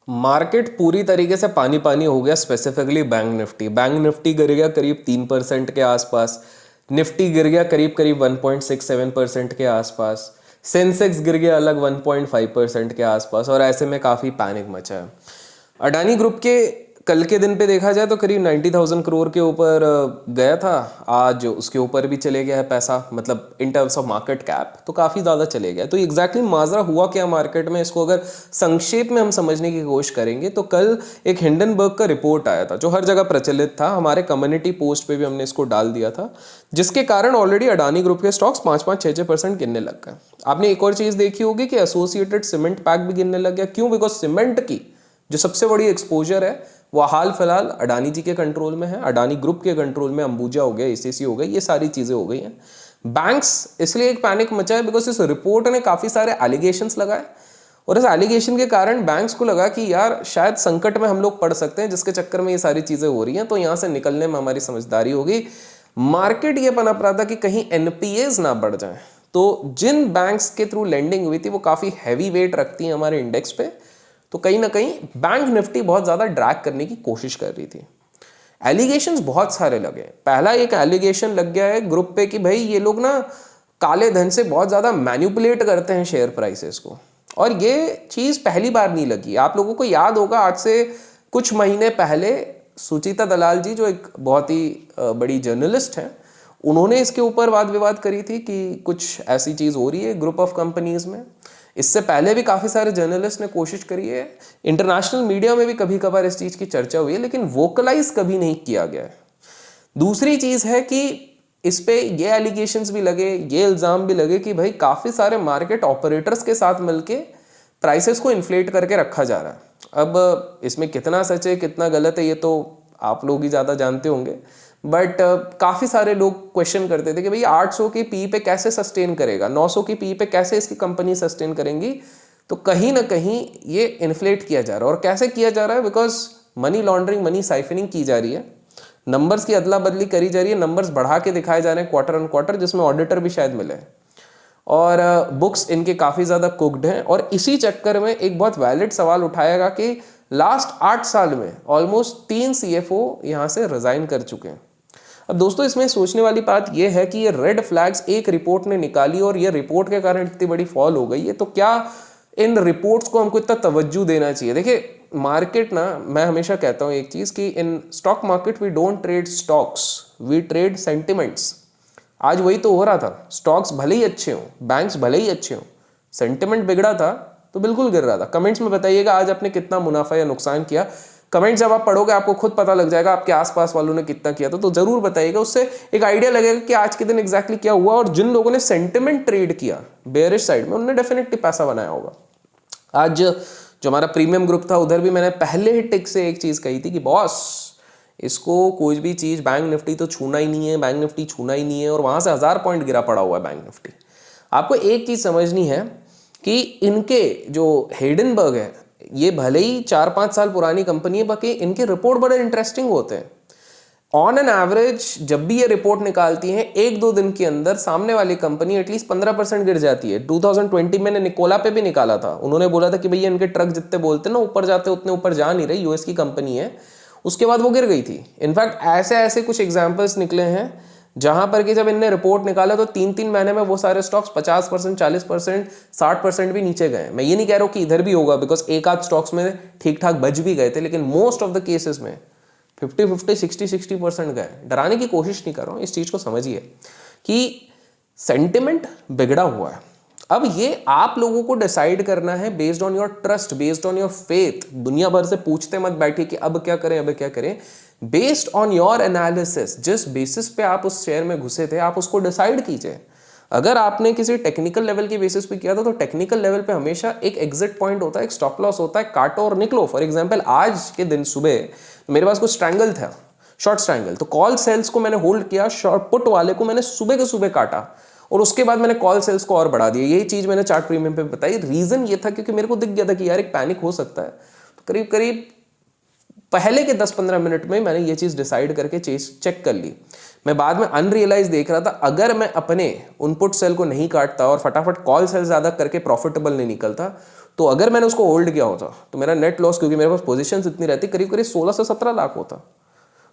Market पूरी तरीके से पानी पानी हो गया, स्पेसिफिकली बैंक निफ्टी गिर गया करीब 3% के आसपास। निफ्टी गिर गया करीब करीब 1.67% के आसपास। सेंसेक्स गिर गया अलग 1.5% के आसपास, और ऐसे में काफ़ी पैनिक मचा है। अडानी ग्रुप के कल के दिन पे देखा जाए तो करीब 90,000 करोड़ के ऊपर गया था। आज उसके ऊपर भी चले गया है पैसा, मतलब in terms of market cap तो काफ़ी ज़्यादा चले गया। तो एग्जैक्टली माजरा हुआ क्या मार्केट में, इसको अगर संक्षेप में हम समझने की कोशिश करेंगे तो कल एक हिंडनबर्ग का रिपोर्ट आया था जो हर जगह प्रचलित था। हमारे कम्युनिटी पोस्ट पे भी हमने इसको डाल दिया था, जिसके कारण ऑलरेडी अडानी ग्रुप के स्टॉक्स 5-5, 6-6% गिरने लग गए। आपने एक और चीज़ देखी होगी कि एसोसिएटेड सीमेंट पैक भी गिरने लग गया। क्यों? बिकॉज सीमेंट की जो सबसे बड़ी एक्सपोजर है वो हाल फिलहाल अडानी जी के कंट्रोल में है, अडानी ग्रुप के कंट्रोल में। अंबुजा हो गया, एसीसी हो गई, ये सारी चीजें हो गई हैं। बैंक्स इसलिए एक पैनिक मचा है बिकॉज इस रिपोर्ट ने काफी सारे एलिगेशंस लगाए, और इस एलिगेशन के कारण बैंक्स को लगा कि यार शायद संकट में हम लोग पड़ सकते हैं, जिसके चक्कर में ये सारी चीजें हो रही हैं। तो यहां से निकलने में हमारी समझदारी होगी। मार्केट ये पनप रहा था कि कहीं एनपीएज ना बढ़ जाए, तो जिन बैंक्स के थ्रू लेंडिंग हुई थी वो काफी हैवी वेट रखती हैं हमारे इंडेक्स पे। तो कहीं ना कहीं बैंक निफ्टी बहुत ज़्यादा ड्रैग करने की कोशिश कर रही थी। एलिगेशंस बहुत सारे लगे। पहला एक एलिगेशन लग गया है ग्रुप पे कि भाई ये लोग ना काले धन से बहुत ज़्यादा मैनिपुलेट करते हैं शेयर प्राइसेस को, और ये चीज़ पहली बार नहीं लगी। आप लोगों को याद होगा आज से कुछ महीने पहले सुचिता दलाल जी, जो एक बहुत ही बड़ी जर्नलिस्ट हैं, उन्होंने इसके ऊपर वाद विवाद करी थी कि कुछ ऐसी चीज़ हो रही है ग्रुप ऑफ कंपनीज में। इससे पहले भी काफ़ी सारे जर्नलिस्ट ने कोशिश करी है, इंटरनेशनल मीडिया में भी कभी कभार इस चीज़ की चर्चा हुई है, लेकिन वोकलाइज कभी नहीं किया गया है। दूसरी चीज़ है कि इस पे ये एलिगेशंस भी लगे, ये इल्ज़ाम भी लगे कि भाई काफ़ी सारे मार्केट ऑपरेटर्स के साथ मिलके प्राइसेस को इन्फ्लेट करके रखा जा रहा है। अब इसमें कितना सच है कितना गलत है ये तो आप लोग ही ज़्यादा जानते होंगे, बट काफ़ी सारे लोग क्वेश्चन करते थे कि भाई 800 की पी पे कैसे सस्टेन करेगा, 900 की पी पे कैसे इसकी कंपनी सस्टेन करेंगी। तो कहीं ना कहीं ये इन्फ्लेट किया जा रहा है, और कैसे किया जा रहा है, because money laundering, money siphoning की जा रही है, नंबर्स की अदला बदली करी जा रही है, नंबर्स बढ़ा के दिखाए जा रहे हैं क्वार्टर ऑन क्वार्टर, जिसमें ऑडिटर भी शायद मिले, और बुक्स इनके काफ़ी ज़्यादा कुक्ड हैं। और इसी चक्कर में एक बहुत वैलिड सवाल उठाएगा कि लास्ट 8 साल में ऑलमोस्ट 3 CFO यहाँ से रिजाइन कर चुके हैं। अब दोस्तों इसमें सोचने वाली बात यह है कि ये रेड फ्लैग्स एक रिपोर्ट ने निकाली और ये रिपोर्ट के कारण इतनी बड़ी फॉल हो गई है, तो क्या इन रिपोर्ट्स को हमको इतना तवज्जो देना चाहिए? देखिए मार्केट ना, मैं हमेशा कहता हूँ एक चीज़ कि in stock market we don't trade stocks, we trade sentiments. आज वही तो हो रहा था। स्टॉक्स भले ही अच्छे हों, बैंक्स भले ही अच्छे हों, सेंटिमेंट बिगड़ा था तो बिल्कुल गिर रहा था। कमेंट्स में बताइएगा आज आपने कितना मुनाफा या नुकसान किया। कमेंट्स जब आप पढ़ोगे आपको खुद पता लग जाएगा आपके आसपास वालों ने कितना किया था, तो जरूर बताइएगा। उससे एक आइडिया लगेगा कि आज के दिन एग्जैक्टली क्या हुआ, और जिन लोगों ने सेंटिमेंट ट्रेड किया बेयरिश साइड में, उन्होंने डेफिनेटली पैसा बनाया होगा। आज जो हमारा प्रीमियम ग्रुप था उधर भी मैंने पहले ही टिक से एक चीज़ कही थी कि बॉस इसको कोई भी चीज़, बैंक निफ्टी तो छूना ही नहीं है, बैंक निफ्टी छूना ही नहीं है, और वहाँ से 1000 पॉइंट गिरा पड़ा हुआ है बैंक निफ्टी। आपको एक चीज़ समझनी है कि इनके जो हिंडनबर्ग है, ये भले ही 4-5 साल पुरानी कंपनी है, बाकी इनके रिपोर्ट बड़े इंटरेस्टिंग होते हैं। ऑन एन एवरेज जब भी ये रिपोर्ट निकालती हैं 1-2 दिन के अंदर सामने वाली कंपनी एटलीस्ट 15% गिर जाती है। 2020 में निकोला पे भी निकाला था, उन्होंने बोला था कि भैया इनके ट्रक जितने बोलते हैं ना ऊपर जाते उतने ऊपर जा नहीं रहे, यूएस की कंपनी है। उसके बाद वो गिर गई थी। इनफैक्ट ऐसे ऐसे कुछ एग्जाम्पल्स निकले हैं जहां पर कि जब इनने रिपोर्ट निकाला तो 3-3 महीने में वो सारे स्टॉक्स 50%, 40%, 60% भी नीचे गए। मैं ये नहीं कह रहा हूँ कि इधर भी होगा, बिकॉज एक आध स्टॉक्स में ठीक ठाक बच भी गए थे, लेकिन मोस्ट ऑफ द केसेस में 50-50, 60-60% गए। डराने की कोशिश नहीं कर रहा हूँ, इस चीज़ को समझिए कि सेंटिमेंट बिगड़ा हुआ है। अब ये आप लोगों को डिसाइड करना है based on your trust, based on your faith. दुनिया भर से पूछते मत बैठिए कि अब क्या करें, अब क्या करें। बेस्ड ऑन योर एनालिसिस, जिस बेसिस पे आप उस शेयर में घुसे थे, आप उसको डिसाइड कीजिए। अगर आपने किसी टेक्निकल लेवल के बेसिस पे किया था तो टेक्निकल लेवल पे हमेशा एक एग्जिट पॉइंट होता है, एक स्टॉप लॉस होता है, काटो और निकलो। फॉर एग्जांपल आज के दिन सुबह मेरे पास कुछ स्ट्रैंगल था, शॉर्ट स्ट्रैंगल, तो कॉल सेल्स को मैंने होल्ड किया, शॉर्ट पुट वाले को मैंने सुबह के सुबह काटा, और उसके बाद मैंने कॉल सेल्स को और बढ़ा दिया। यही चीज मैंने चार्ट प्रीमियम पे बताई। रीजन ये था क्योंकि मेरे को दिख गया था कि यार एक पैनिक हो सकता है। तो करीब करीब पहले के 10-15 मिनट में मैंने ये चीज डिसाइड करके चेक कर ली। मैं बाद में अनरियलाइज देख रहा था, अगर मैं अपने इनपुट सेल को नहीं काटता और फटाफट कॉल सेल ज्यादा करके प्रॉफिटेबल नहीं निकलता तो अगर मैंने उसको होल्ड किया होता तो मेरा नेट लॉस, क्योंकि मेरे पास पोजीशंस इतनी रहती, करीब करीब 16 से 17 लाख होता।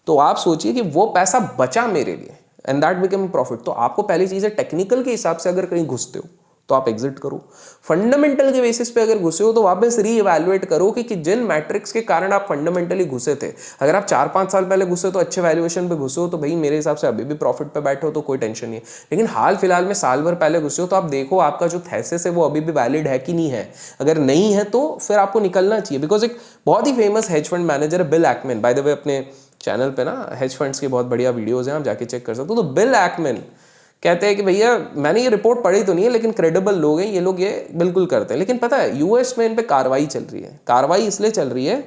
तो आप सोचिए कि वो पैसा बचा मेरे लिए एंड दैट बिकम प्रॉफिट। तो आपको पहली चीज है, टेक्निकल के हिसाब से अगर कहीं घुसते हो तो आप एग्जिट करो। फंडामेंटल के बेसिस पे अगर घुसे हो तो वापस रीइवैल्यूएट करो कि जिन मैट्रिक्स के कारण आप फंडामेंटली घुसे थे, अगर आप 4-5 साल पहले घुसे तो अच्छे वैल्यूएशन पे घुसे हो तो भाई मेरे हिसाब से अभी भी प्रॉफिट पे बैठे हो तो कोई टेंशन नहीं है। लेकिन हाल फिलहाल में साल भर पहले घुसे हो तो आप देखो आपका जो थेसिस है वो अभी भी वैलिड है कि नहीं है। अगर नहीं है तो फिर आपको निकलना चाहिए। बिकॉज एक बहुत ही फेमस हेज फंड मैनेजर है bill Ackman, by the way अपने चैनल पे ना हेज फंड्स की बहुत बढ़िया वीडियोस हैं, आप जाके चेक कर सकते हो। तो बिल एक्मैन कहते हैं कि भैया मैंने ये रिपोर्ट पढ़ी तो नहीं है लेकिन क्रेडिबल लोग हैं ये लोग, ये बिल्कुल करते हैं। लेकिन पता है यूएस में इन पे कार्रवाई चल रही है। कार्रवाई इसलिए चल रही है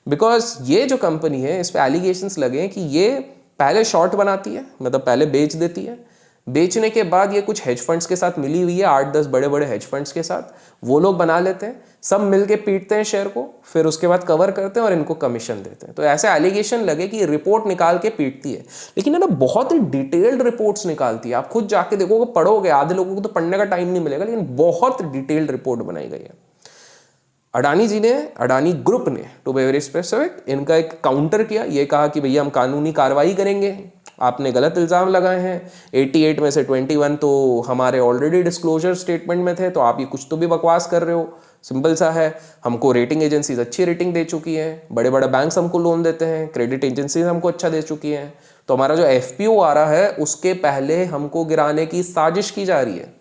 बिकॉज ये जो कंपनी है इस पे एलिगेशंस लगे हैं कि ये पहले शॉर्ट बनाती है, मतलब पहले बेच देती है, बेचने के बाद ये कुछ हेज फंड्स के साथ मिली हुई है, 8-10 बड़े बड़े हेज फंड्स के साथ, वो लोग बना लेते हैं, सब मिलके पीटते हैं शेयर को, फिर उसके बाद कवर करते हैं और इनको कमीशन देते हैं। तो ऐसे एलिगेशन लगे कि रिपोर्ट निकाल के पीटती है, लेकिन है ना बहुत ही डिटेल्ड रिपोर्ट्स निकालती है। आप खुद जाके देखोगे, पढ़ोगे, आधे लोगों को तो पढ़ने का टाइम नहीं मिलेगा, लेकिन बहुत डिटेल्ड रिपोर्ट बनाई गई है। अडानी जी ने, अडानी ग्रुप ने टू बी वेरी स्पेसिफिक, इनका एक काउंटर किया, ये कहा कि भैया हम कानूनी कार्रवाई करेंगे, आपने गलत इल्ज़ाम लगाए हैं, 88 में से 21 तो हमारे ऑलरेडी डिस्क्लोजर स्टेटमेंट में थे, तो आप ये कुछ तो भी बकवास कर रहे हो। सिंपल सा है, हमको रेटिंग एजेंसीज अच्छी रेटिंग दे चुकी हैं, बड़े बड़े बैंक्स हमको लोन देते हैं, क्रेडिट एजेंसीज हमको अच्छा दे चुकी हैं, तो हमारा जो एफपीओ आ रहा है उसके पहले हमको गिराने की साजिश की जा रही है।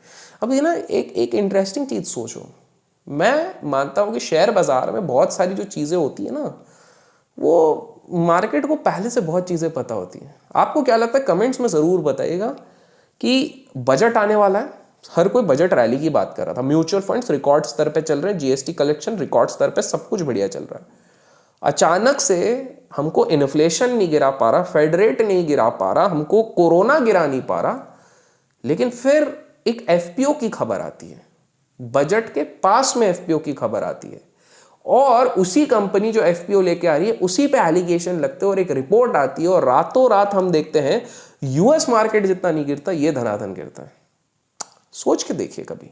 अब ये ना एक इंटरेस्टिंग चीज़ सोचो, मैं मानता हूँ कि शेयर बाजार में बहुत सारी जो चीज़ें होती है ना, वो मार्केट को पहले से बहुत चीज़ें पता होती हैं। आपको क्या लगता है कमेंट्स में ज़रूर बताइएगा कि बजट आने वाला है, हर कोई बजट रैली की बात कर रहा था, म्यूचुअल फंड्स रिकॉर्ड स्तर पे चल रहे हैं, जीएसटी कलेक्शन रिकॉर्ड स्तर पे, सब कुछ बढ़िया चल रहा है। अचानक से हमको इन्फ्लेशन नहीं गिरा पा रहा, फेड रेट नहीं गिरा पा रहा, हमको कोरोना गिरा नहीं पा रहा, लेकिन फिर एक एफपीओ की खबर आती है, बजट के पास में एफपीओ की खबर आती है, और उसी कंपनी जो एफपीओ लेके आ रही है उसी पे एलिगेशन लगते हैं और एक रिपोर्ट आती है, और रातों रात हम देखते हैं यूएस मार्केट जितना नहीं गिरता, ये धनाधन गिरता है। सोच के देखिए कभी।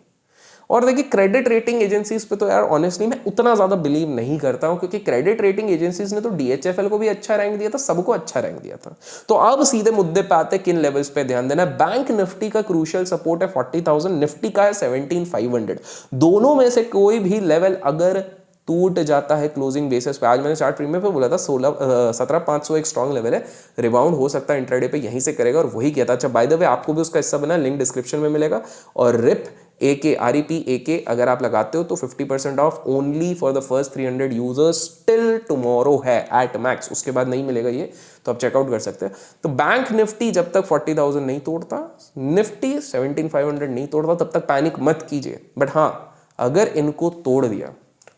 और देखिए क्रेडिट रेटिंग एजेंसीज पे तो यार ऑनेस्टली मैं उतना ज्यादा बिलीव नहीं करता हूं, क्योंकि क्रेडिट रेटिंग एजेंसीज ने तो डीएचएफएल को भी अच्छा रैंक दिया था, सबको अच्छा रैंक दिया था। तो अब सीधे मुद्दे पे आते हैं किन लेवल्स पे ध्यान देना है। बैंक निफ्टी का क्रूशियल सपोर्ट है 40,000, निफ्टी का है 17,500। दोनों में से कोई भी लेवल अगर टूट जाता है क्लोजिंग बेसिस पे, आज मैंने चार्ट प्रीमियम पे बोला था 17,500 एक स्ट्रॉन्ग लेवल है, रिबाउंड हो सकता है इंट्राडे पे यहीं से करेगा, और वही किया था। अच्छा बाय द वे आपको भी उसका हिस्सा बना, लिंक डिस्क्रिप्शन में मिलेगा। और रिप AK REP AK अगर आप लगाते हो तो 50% of only for the first 300 users till tomorrow है एट मैक्स, उसके बाद नहीं मिलेगा ये, तो आप चेकआउट कर सकते हैं। तो बैंक निफ्टी जब तक 40,000 नहीं तोड़ता, निफ्टी 17,500 नहीं तोड़ता, तब तक पैनिक मत कीजिए। बट हाँ, अगर इनको तोड़ दिया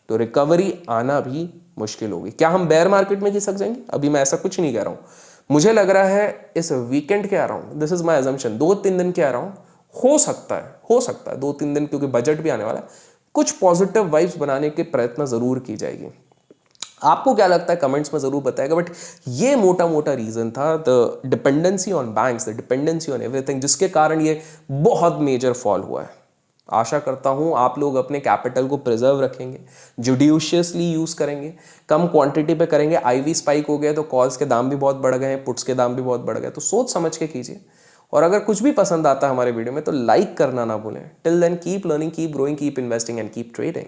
तो रिकवरी आना भी मुश्किल होगी। क्या हम बेयर मार्केट में खिसक जाएंगे? अभी मैं ऐसा कुछ नहीं कह रहा हूं, मुझे लग रहा है इस वीकेंड के आ रहा हूं, दिस इज माय अजम्पशन, 2-3 दिन के आ रहा हूं, हो सकता है 2-3 दिन, क्योंकि बजट भी आने वाला है, कुछ पॉजिटिव वाइब्स बनाने के प्रयत्न जरूर की जाएगी। आपको क्या लगता है कमेंट्स में जरूर बताएगा। बट ये मोटा मोटा रीजन था, the dependency on banks, the dependency on everything, जिसके कारण ये बहुत मेजर फॉल हुआ है। आशा करता हूं आप लोग अपने कैपिटल को प्रिजर्व रखेंगे, जुडिशियसली यूज करेंगे, कम क्वांटिटी पे करेंगे। आईवी स्पाइक हो गया तो कॉल्स के दाम भी बहुत बढ़ गए हैं, पुट्स के दाम भी बहुत बढ़ गए, तो सोच समझ के कीजिए। और अगर कुछ भी पसंद आता है हमारे वीडियो में तो लाइक करना ना भूलें। Till then keep learning, keep growing, keep investing and keep trading.